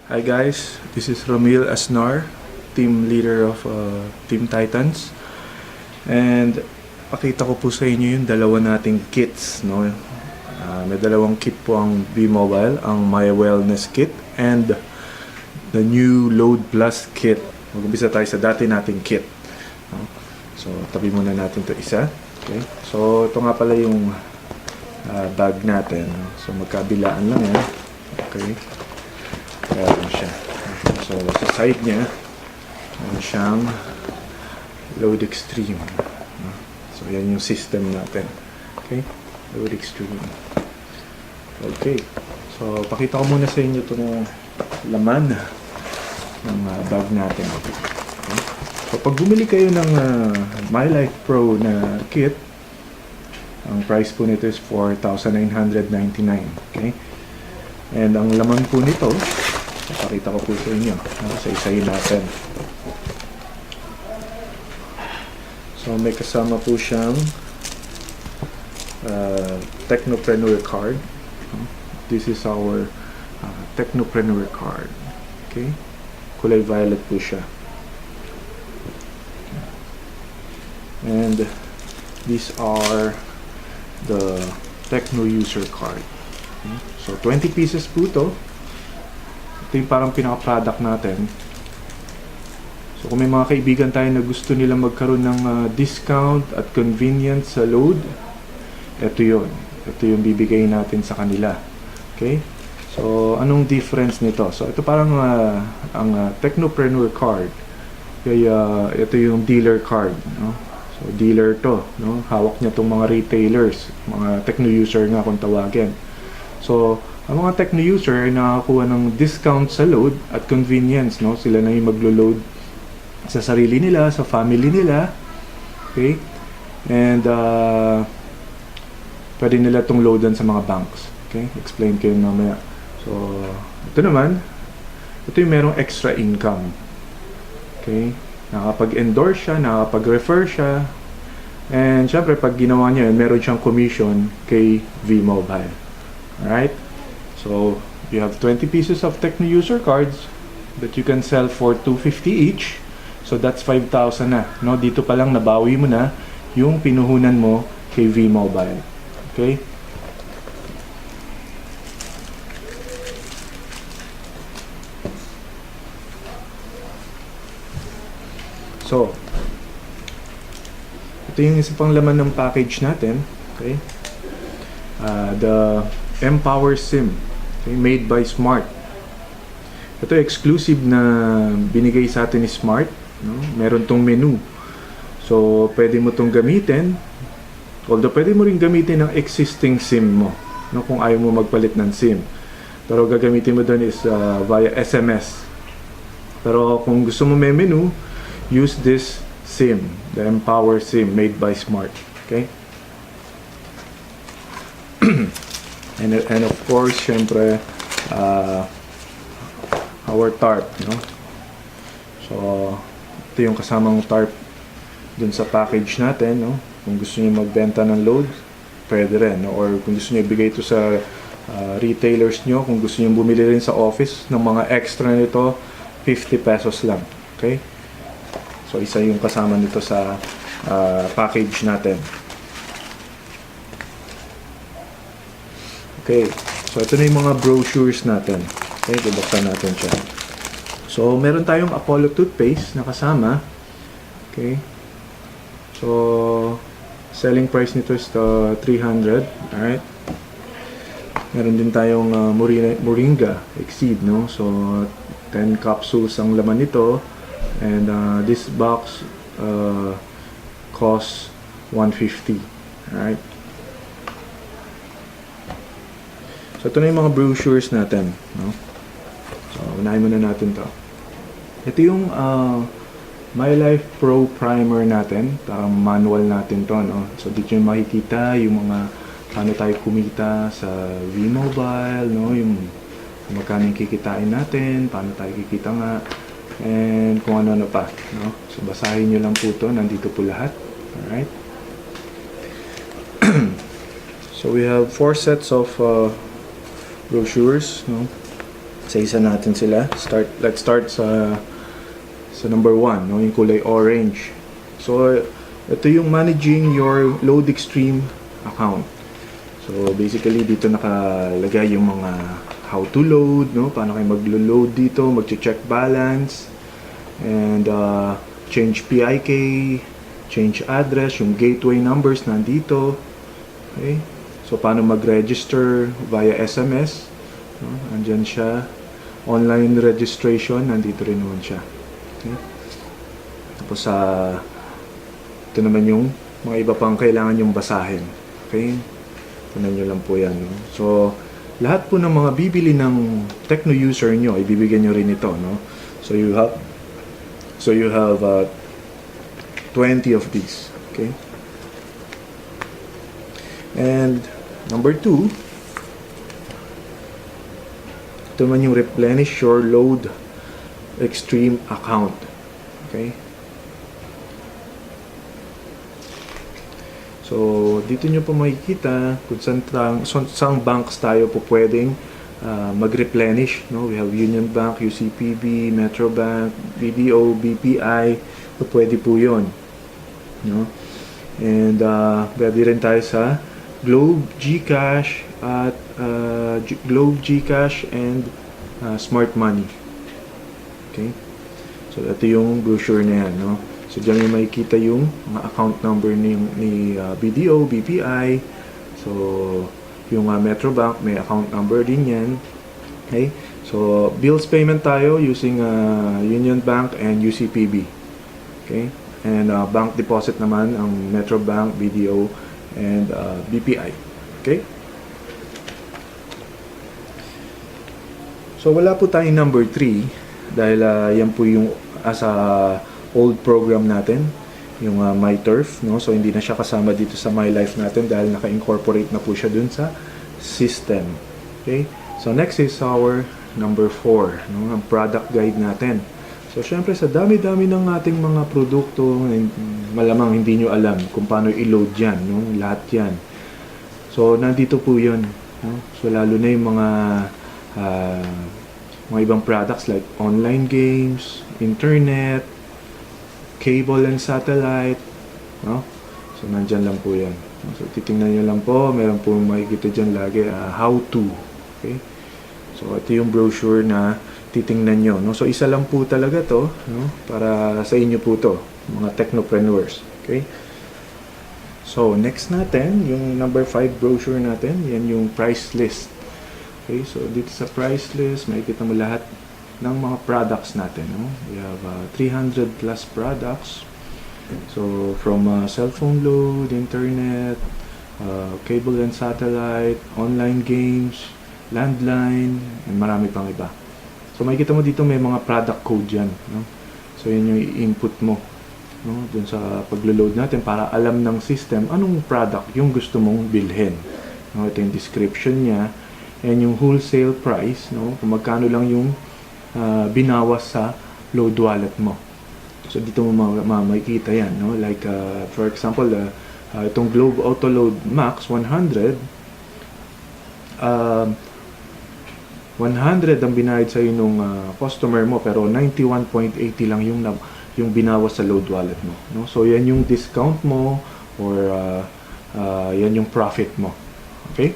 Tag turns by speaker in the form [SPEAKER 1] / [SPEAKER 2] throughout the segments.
[SPEAKER 1] Hi guys, this is Romil Asnar, team leader of Team Titans. And pakita ko po sa inyo yung dalawa nating kits, no? May dalawang kit po ang V-Mobile, ang My Wellness Kit and the new Load Plus Kit. Mag-umpisa tayo sa dati nating kit. No? So, tabi muna natin to isa. Okay? So, ito nga pala yung bag natin. No? So, magkabilaan lang yan. Okay? Meron siya. So, sa side niya, meron siyang Load Extreme. So, yan yung system natin. Okay? Load Extreme. Okay. So, pakita ko muna sa inyo itong laman ng bag natin. Okay? So, pag bumili kayo ng My Life Pro na kit, ang price po nito is 4,999. Okay? And ang laman po nito, pakita ko po sa inyo. Isa-isahin natin. So, may kasama po siyang Technopreneur card. This is our Technopreneur card. Okay? Kulay violet po siya. And these are the Techno user card. Okay? So, 20 pieces po ito. Ito yung parang pinaka-product natin. So, kung may mga kaibigan tayo na gusto nila magkaroon ng discount at convenience sa load, ito yun. Ito yung bibigay natin sa kanila. Okay? So, anong difference nito? So, ito parang ang Technopreneur card. Kaya, ito yung dealer card. No? So, dealer to. No? Hawak niya itong mga retailers. Mga techno user nga kung tawagin. So, ang mga techno user ay nakakuha ng discount sa load at convenience, no? Sila na yung maglo-load sa sarili nila, sa family nila. Okay? And pwede nila itong loadan sa mga banks. Okay? Explain ko yun mamaya. So, ito naman, ito yung merong extra income. Okay? Nakapag-endorse siya, nakapag-refer siya. And syempre, pag ginawa niya yun, meron siyang commission kay V-Mobile. Alright? So, you have 20 pieces of Techno user cards that you can sell for 250 each. So, that's 5,000 na. No? Dito pa lang nabawi mo na yung pinuhunan mo kay V-Mobile. Okay? So, ito yung isa pang laman ng package natin. Okay? The Empower SIM. Okay, made by Smart. Ito exclusive na binigay sa atin ni Smart. No? Meron tong menu. So, pwede mo tong gamitin. Although, pwede mo rin gamitin ang existing SIM mo. No? Kung ayaw mo magpalit ng SIM. Pero gagamitin mo doon is via SMS. Pero kung gusto mo may menu, use this SIM. The Empower SIM made by Smart. Okay? And of course, syempre, our tarp, no? So, ito yung kasamang tarp dun sa package natin, no? Kung gusto niyo magbenta ng load, pwede rin, no? Or kung gusto niyo ibigay ito sa retailers nyo, kung gusto niyo bumili rin sa office ng mga extra nito, 50 pesos lang. Okay? So, isa yung kasama nito sa package natin. Okay, so ito na yung mga brochures natin. Okay, bubuksan natin siya. So, meron tayong Apollo toothpaste na kasama. Okay. So, selling price nito is 300. Alright. Meron din tayong Moringa Exceed, no? So, 10 capsules ang laman nito. And this box costs 150. Alright. So, ito na yung mga brochures natin, no? So, unahin muna natin to. Ito yung My Life Pro Primer natin. Parang manual natin to, no? So, dito yung makikita yung mga paano tayo kumita sa V-Mobile, no? Yung magkano yung kikitain natin, paano tayo kikita nga, and kung ano-ano pa, no? So, basahin nyo lang po to. Nandito po lahat. Alright? So, we have 4 sets of brochures, no? Isa-isa natin sila. Let's start sa number 1, no, yung kulay orange. So, ito yung managing your load extreme account. So, basically, dito nakalagay yung mga how to load, no, paano kayo maglo-load dito, mag-check balance, and change PIK, change address, yung gateway numbers nandito. Okay? So, paano mag-register via SMS, no, andyan siya. Online registration, nandito rin naman siya. Okay? Tapos ito naman yung mga iba pang kailangan yung basahin. Okay? Tunan nyo lang po yan. No? So, lahat po ng mga bibili ng Tecno user nyo, ibibigyan nyo rin ito. No? So, you have 20 of these. Okay? And number 2, ito naman yung replenish your load extreme account. Okay? So, dito nyo po makikita kung saan banks tayo po pwedeng mag-replenish. No? We have Union Bank, UCPB, Metro Bank, BDO, BPI. So, pwede po yun. No? And pwede rin tayo sa Globe, GCash, at Globe, GCash, and Smart Money. Okay? So, ito yung brochure na yan. No? So, dyan yung makikita yung mga account number ni BDO, BPI. So, yung Metro Bank, may account number din yan. Okay? So, bills payment tayo using Union Bank and UCPB. Okay? And bank deposit naman ang Metro Bank, BDO, and BPI. Okay? So, wala po tayong number 3 dahil yan po yung as a old program natin, yung MyTurf, no? So hindi na siya kasama dito sa MyLife natin dahil naka-incorporate na po siya dun sa system. Okay? So next is our number 4, no? Ang product guide natin. So syempre sa dami-dami ng ating mga produkto, malamang hindi nyo alam kung paano i-load yan, no? Lahat yan. So nandito po yun, no? So lalo na yung mga ibang products like online games, internet, cable and satellite, no? So, nandyan lang po yan. So, titingnan nyo lang po. Meron po makikita dyan lagi, how to. Okay? So, ito yung brochure na titingnan nyo, no? So, isa lang po talaga to, no? Para sa inyo po to, mga technopreneurs. Okay? So, next natin, yung number 5 brochure natin, yan yung price list. Okay? So, dito sa price list, makikita mo lahat ng mga products natin, no? We have 300 plus products. So from cellphone load, internet, cable and satellite, online games, landline, and marami pang iba. So makikita mo dito may mga product code yan, no? So yun yung i-input mo, no? Dun sa paglo-load natin para alam ng system anong product yung gusto mong bilhin, no? Ito yung description niya and yung wholesale price, no? Kung magkano lang yung binawas sa load wallet mo. So dito mo makikita yan, no? Like for example, itong Globe Auto Load Max 100 ang binayad sa nung customer mo pero 91.80 lang yung binawas sa load wallet mo, no? So yan yung discount mo or yan yung profit mo. Okay?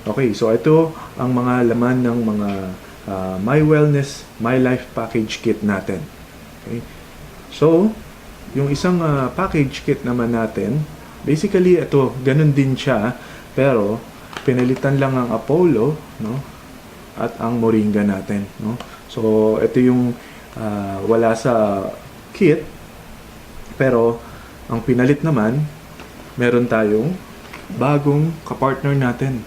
[SPEAKER 1] Okay, so ito ang mga laman ng mga My Wellness, My Life package kit natin. Okay? So, yung isang package kit naman natin, basically ito, ganun din siya, pero pinalitan lang ang Apollo, no? At ang Moringa natin, no? So, ito yung wala sa kit, pero ang pinalit naman, meron tayong bagong kapartner natin,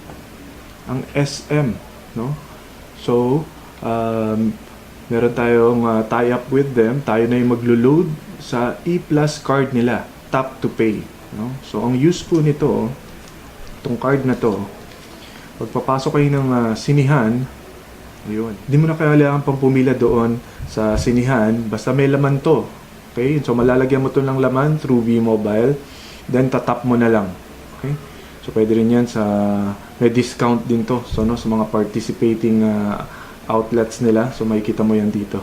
[SPEAKER 1] ang SM, no? So, meron tayong tie-up with them. Tayo na yung maglo-load sa E-Plus card nila, Tap to Pay, no? So, ang use po nito, itong card na to, pagpapasok kayo ng sinihan, yun, hindi mo na kailangan pang pumila doon sa sinihan, basta may laman to. Okay? So, malalagyan mo to ng laman through V-Mobile, then tatap mo na lang. Okay? So, pwede rin yan sa, may discount din to. So, no, sa mga participating outlets nila. So makikita mo yan dito.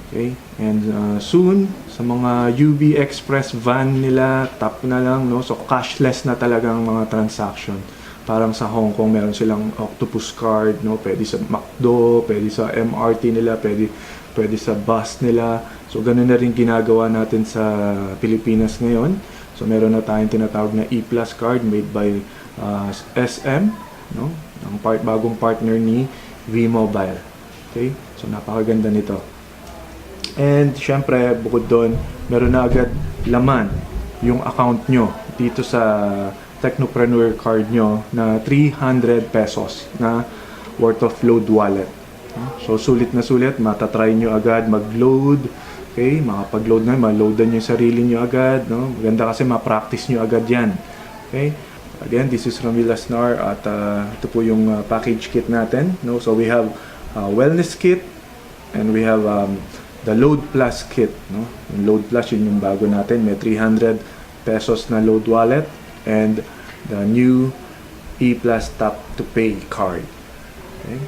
[SPEAKER 1] Okay? And soon, sa mga UV Express van nila, tap na lang, no? So cashless na talagang mga transaction. Parang sa Hong Kong, meron silang octopus card, no? Pwede sa McDo, pwede sa MRT nila, pwede sa bus nila. So ganun na rin ginagawa natin sa Pilipinas ngayon. So meron na tayong tinatawag na E-Plus card made by SM, no? Ang bagong partner ni V-Mobile. Okay? So napakaganda nito. And syempre, bukod doon, meron na agad laman yung account nyo dito sa Technopreneur card nyo na 300 pesos na worth of load wallet. So sulit na sulit, matatry nyo agad mag-load. Okay, makapag-load na, ma-loadan nyo yung sarili nyo agad. No? Maganda kasi ma-practice nyo agad yan. Okay, again, this is Ramil Asnar at ito po yung package kit natin. No? So we have wellness kit and we have the Load Plus kit, no? Yung Load Plus, yun yung bago natin. May 300 pesos na load wallet and the new E-Plus Tap to Pay card. Okay?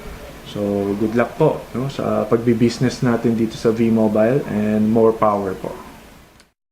[SPEAKER 1] So, good luck po, no? Sa pagbi-business natin dito sa V-Mobile and more power po.